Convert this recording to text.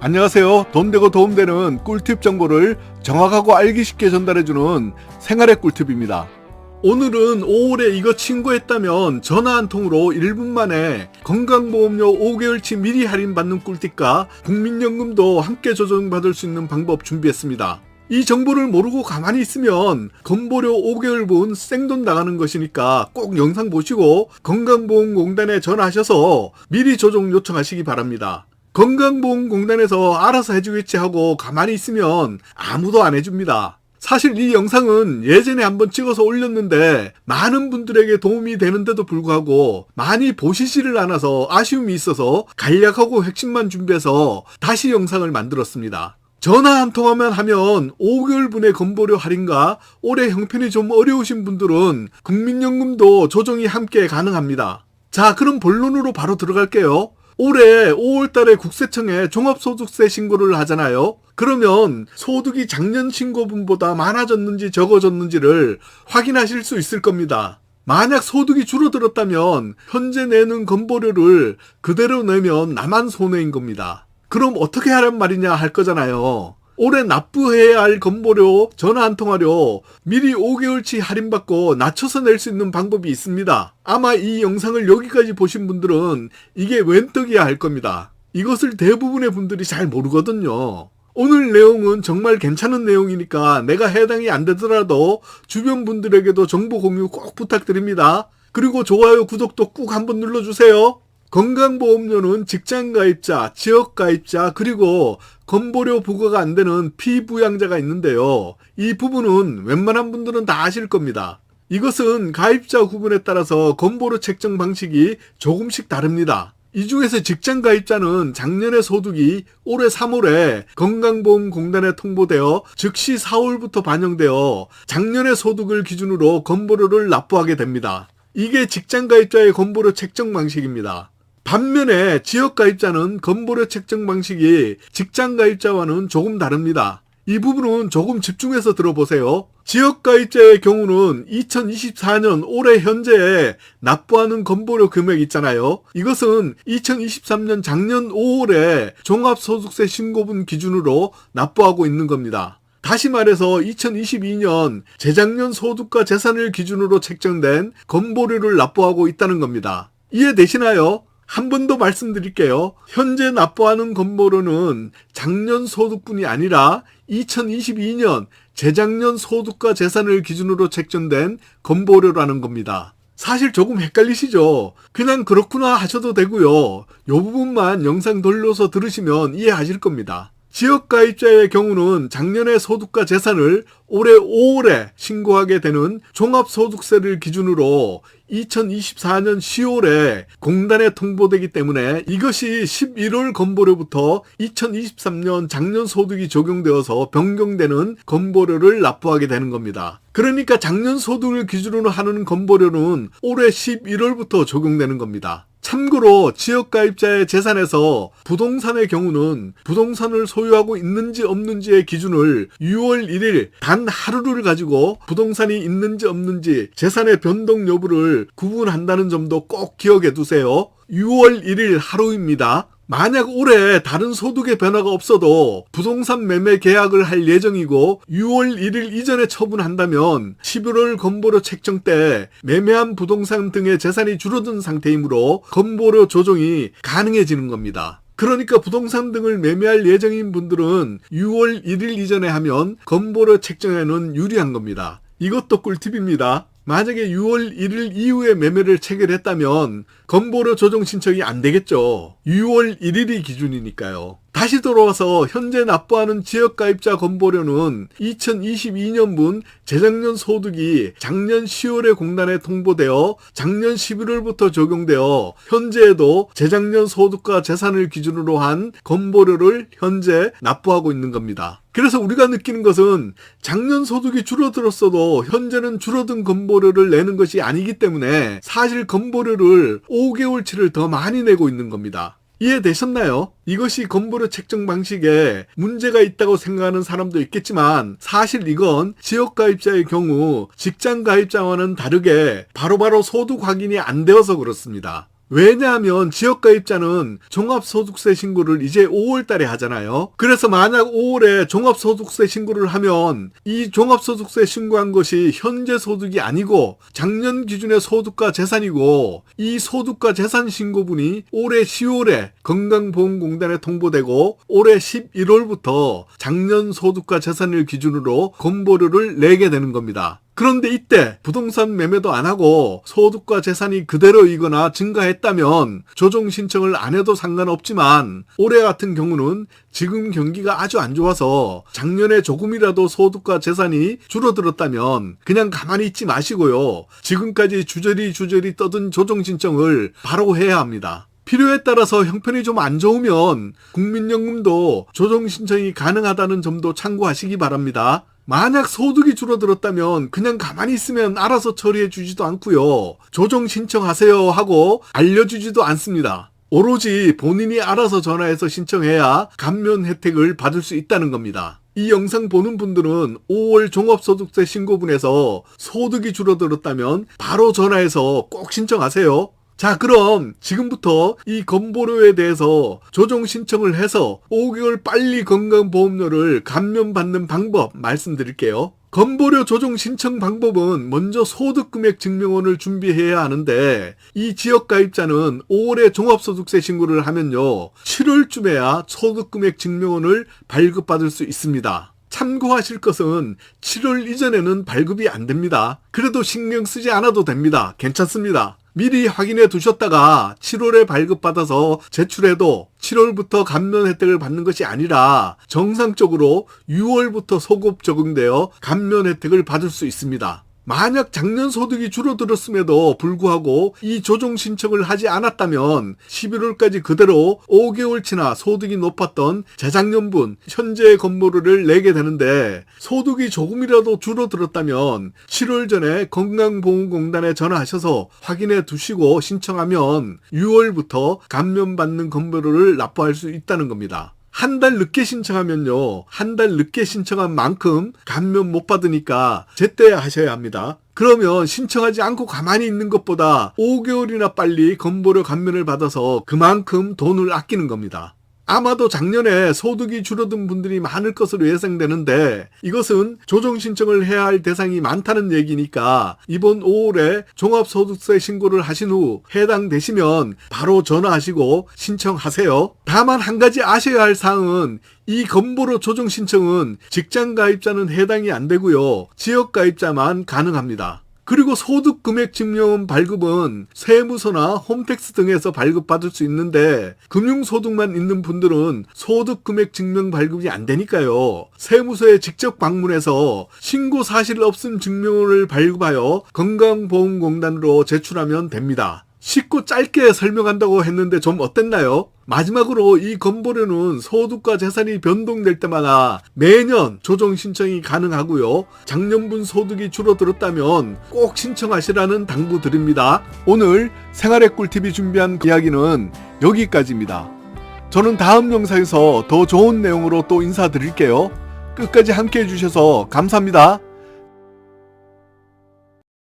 안녕하세요. 돈되고 도움되는 꿀팁 정보를 정확하고 알기 쉽게 전달해주는 생활의 꿀팁입니다. 오늘은 5월에 이거 신고했다면 전화 한 통으로 1분 만에 건강보험료 5개월치 미리 할인받는 꿀팁과 국민연금도 함께 조정받을 수 있는 방법 준비했습니다. 이 정보를 모르고 가만히 있으면 건보료 5개월분 생돈 나가는 것이니까 꼭 영상 보시고 건강보험공단에 전화하셔서 미리 조정 요청하시기 바랍니다. 건강보험공단에서 알아서 해주겠지 하고 가만히 있으면 아무도 안 해줍니다. 사실 이 영상은 예전에 한번 찍어서 올렸는데 많은 분들에게 도움이 되는데도 불구하고 많이 보시지를 않아서 아쉬움이 있어서 간략하고 핵심만 준비해서 다시 영상을 만들었습니다. 전화 한 통화만 하면 5개월분의 건보료 할인과 올해 형편이 좀 어려우신 분들은 국민연금도 조정이 함께 가능합니다. 자, 그럼 본론으로 바로 들어갈게요. 올해 5월달에 국세청에 종합소득세 신고를 하잖아요. 그러면 소득이 작년 신고분보다 많아졌는지 적어졌는지를 확인하실 수 있을 겁니다. 만약 소득이 줄어들었다면 현재 내는 건보료를 그대로 내면 나만 손해인 겁니다. 그럼 어떻게 하란 말이냐 할 거잖아요. 올해 납부해야 할 건보료, 전화 한 통화료 미리 5개월치 할인받고 낮춰서 낼 수 있는 방법이 있습니다. 아마 이 영상을 여기까지 보신 분들은 이게 웬 떡이야 할 겁니다. 이것을 대부분의 분들이 잘 모르거든요. 오늘 내용은 정말 괜찮은 내용이니까 내가 해당이 안 되더라도 주변 분들에게도 정보 공유 꼭 부탁드립니다. 그리고 좋아요, 구독도 꾹 한번 눌러주세요. 건강보험료는 직장가입자, 지역가입자, 그리고 건보료 부과가 안 되는 피부양자가 있는데요. 이 부분은 웬만한 분들은 다 아실 겁니다. 이것은 가입자 구분에 따라서 건보료 책정 방식이 조금씩 다릅니다. 이 중에서 직장가입자는 작년의 소득이 올해 3월에 건강보험공단에 통보되어 즉시 4월부터 반영되어 작년의 소득을 기준으로 건보료를 납부하게 됩니다. 이게 직장가입자의 건보료 책정 방식입니다. 반면에 지역가입자는 건보료 책정 방식이 직장가입자와는 조금 다릅니다. 이 부분은 조금 집중해서 들어보세요. 지역가입자의 경우는 2024년 올해 현재에 납부하는 건보료 금액 있잖아요. 이것은 2023년 작년 5월에 종합소득세 신고분 기준으로 납부하고 있는 겁니다. 다시 말해서 2022년 재작년 소득과 재산을 기준으로 책정된 건보료를 납부하고 있다는 겁니다. 이해되시나요? 한 번 더 말씀드릴게요. 현재 납부하는 건보료는 작년 소득뿐이 아니라 2022년 재작년 소득과 재산을 기준으로 책정된 건보료라는 겁니다. 사실 조금 헷갈리시죠? 그냥 그렇구나 하셔도 되고요. 요 부분만 영상 돌려서 들으시면 이해하실 겁니다. 지역가입자의 경우는 작년의 소득과 재산을 올해 5월에 신고하게 되는 종합소득세를 기준으로 2024년 10월에 공단에 통보되기 때문에 이것이 11월 건보료부터 2023년 작년 소득이 적용되어서 변경되는 건보료를 납부하게 되는 겁니다. 그러니까 작년 소득을 기준으로 하는 건보료는 올해 11월부터 적용되는 겁니다. 참고로 지역가입자의 재산에서 부동산의 경우는 부동산을 소유하고 있는지 없는지의 기준을 6월 1일 단 하루를 가지고 부동산이 있는지 없는지 재산의 변동 여부를 구분한다는 점도 꼭 기억해 두세요. 6월 1일 하루입니다. 만약 올해 다른 소득의 변화가 없어도 부동산 매매 계약을 할 예정이고 6월 1일 이전에 처분한다면 11월 건보료 책정 때 매매한 부동산 등의 재산이 줄어든 상태이므로 건보료 조정이 가능해지는 겁니다. 그러니까 부동산 등을 매매할 예정인 분들은 6월 1일 이전에 하면 건보료 책정에는 유리한 겁니다. 이것도 꿀팁입니다. 만약에 6월 1일 이후에 매매를 체결했다면 건보료 조정 신청이 안 되겠죠. 6월 1일이 기준이니까요. 다시 돌아와서 현재 납부하는 지역가입자 건보료는 2022년분 재작년 소득이 작년 10월에 공단에 통보되어 작년 11월부터 적용되어 현재에도 재작년 소득과 재산을 기준으로 한 건보료를 현재 납부하고 있는 겁니다. 그래서 우리가 느끼는 것은 작년 소득이 줄어들었어도 현재는 줄어든 건보료를 내는 것이 아니기 때문에 사실 건보료를 5개월치를 더 많이 내고 있는 겁니다. 이해되셨나요? 이것이 건보료 책정 방식에 문제가 있다고 생각하는 사람도 있겠지만 사실 이건 지역가입자의 경우 직장가입자와는 다르게 바로바로 소득 확인이 안 되어서 그렇습니다. 왜냐하면 지역가입자는 종합소득세 신고를 이제 5월 달에 하잖아요. 그래서 만약 5월에 종합소득세 신고를 하면 이 종합소득세 신고한 것이 현재 소득이 아니고 작년 기준의 소득과 재산이고, 이 소득과 재산 신고분이 올해 10월에 건강보험공단에 통보되고 올해 11월부터 작년 소득과 재산을 기준으로 건보료를 내게 되는 겁니다. 그런데 이때 부동산 매매도 안 하고 소득과 재산이 그대로이거나 증가했다면 조정 신청을 안 해도 상관없지만, 올해 같은 경우는 지금 경기가 아주 안 좋아서 작년에 조금이라도 소득과 재산이 줄어들었다면 그냥 가만히 있지 마시고요, 지금까지 주저리 떠든 조정 신청을 바로 해야 합니다. 필요에 따라서 형편이 좀 안 좋으면 국민연금도 조정 신청이 가능하다는 점도 참고하시기 바랍니다. 만약 소득이 줄어들었다면 그냥 가만히 있으면 알아서 처리해 주지도 않고요, 조정 신청하세요 하고 알려주지도 않습니다. 오로지 본인이 알아서 전화해서 신청해야 감면 혜택을 받을 수 있다는 겁니다. 이 영상 보는 분들은 5월 종합소득세 신고분에서 소득이 줄어들었다면 바로 전화해서 꼭 신청하세요. 자, 그럼 지금부터 이 건보료에 대해서 조정 신청을 해서 5개월 빨리 건강보험료를 감면받는 방법 말씀드릴게요. 건보료 조정 신청 방법은 먼저 소득금액 증명원을 준비해야 하는데, 이 지역가입자는 5월에 종합소득세 신고를 하면요, 7월쯤에야 소득금액 증명원을 발급받을 수 있습니다. 참고하실 것은 7월 이전에는 발급이 안 됩니다. 그래도 신경 쓰지 않아도 됩니다. 괜찮습니다. 미리 확인해 두셨다가 7월에 발급받아서 제출해도 7월부터 감면 혜택을 받는 것이 아니라 정상적으로 6월부터 소급 적용되어 감면 혜택을 받을 수 있습니다. 만약 작년 소득이 줄어들었음에도 불구하고 이 조정 신청을 하지 않았다면 11월까지 그대로 5개월치나 소득이 높았던 재작년분 현재의 건보료를 내게 되는데, 소득이 조금이라도 줄어들었다면 7월 전에 건강보험공단에 전화하셔서 확인해 두시고 신청하면 6월부터 감면받는 건보료를 납부할 수 있다는 겁니다. 한 달 늦게 신청하면요, 한 달 늦게 신청한 만큼 감면 못 받으니까 제때 하셔야 합니다. 그러면 신청하지 않고 가만히 있는 것보다 5개월이나 빨리 건보료 감면을 받아서 그만큼 돈을 아끼는 겁니다. 아마도 작년에 소득이 줄어든 분들이 많을 것으로 예상되는데, 이것은 조정 신청을 해야 할 대상이 많다는 얘기니까 이번 5월에 종합소득세 신고를 하신 후 해당되시면 바로 전화하시고 신청하세요. 다만 한 가지 아셔야 할 사항은, 이 건보료 조정 신청은 직장가입자는 해당이 안 되고요, 지역가입자만 가능합니다. 그리고 소득금액 증명원 발급은 세무서나 홈택스 등에서 발급받을 수 있는데, 금융소득만 있는 분들은 소득금액 증명 발급이 안 되니까요, 세무서에 직접 방문해서 신고 사실 없음 증명원을 발급하여 건강보험공단으로 제출하면 됩니다. 쉽고 짧게 설명한다고 했는데 좀 어땠나요? 마지막으로 이 건보료는 소득과 재산이 변동될 때마다 매년 조정 신청이 가능하고요, 작년분 소득이 줄어들었다면 꼭 신청하시라는 당부 드립니다. 오늘 생활의 꿀팁이 준비한 이야기는 여기까지입니다. 저는 다음 영상에서 더 좋은 내용으로 또 인사드릴게요. 끝까지 함께 해주셔서 감사합니다.